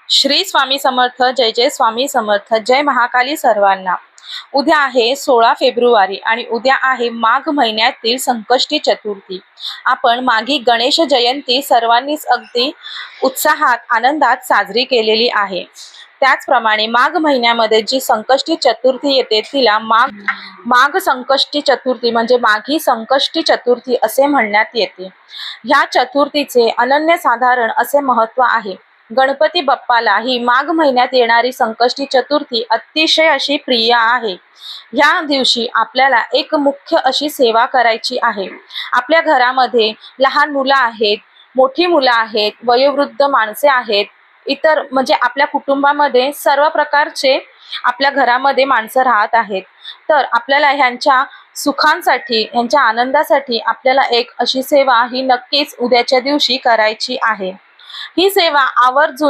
श्री स्वामी समर्थ, जय जय स्वामी समर्थ, जय महाकाली सर्वांना। उद्या आहे 16 फेब्रुवारी आणि उद्या आहे माघ महिन्यातील संकष्टी चतुर्थी। आपण माघी गणेश जयंती सर्वांनीच अगदी उत्साहात आनंदात साजरी केलेली आहे। त्याचप्रमाणे माघ महिन्यामध्ये जी संकष्टी चतुर्थी येते तिला माघ संकष्टी चतुर्थी म्हणजे माघी संकष्टी चतुर्थी असे म्हणण्यात येते। ह्या चतुर्थीचे अनन्यसाधारण असे महत्त्व आहे। गणपती बाप्पाला ही माघ महिन्यात येणारी संकष्टी चतुर्थी अतिशय अशी प्रिय आहे। या दिवशी आपल्याला एक मुख्य अशी सेवा करायची आहे। आपल्या घरामध्ये लहान मुलं आहेत, मोठी मुलं आहेत, वयोवृद्ध माणसे आहेत, इतर म्हणजे आपल्या कुटुंबामध्ये सर्व प्रकारचे आपल्या घरामध्ये माणसं राहत आहेत। तर आपल्याला ह्यांच्या सुखांसाठी, ह्यांच्या आनंदासाठी आपल्याला एक अशी सेवा ही नक्कीच उद्याच्या दिवशी करायची आहे। ही सेवा आवर्जून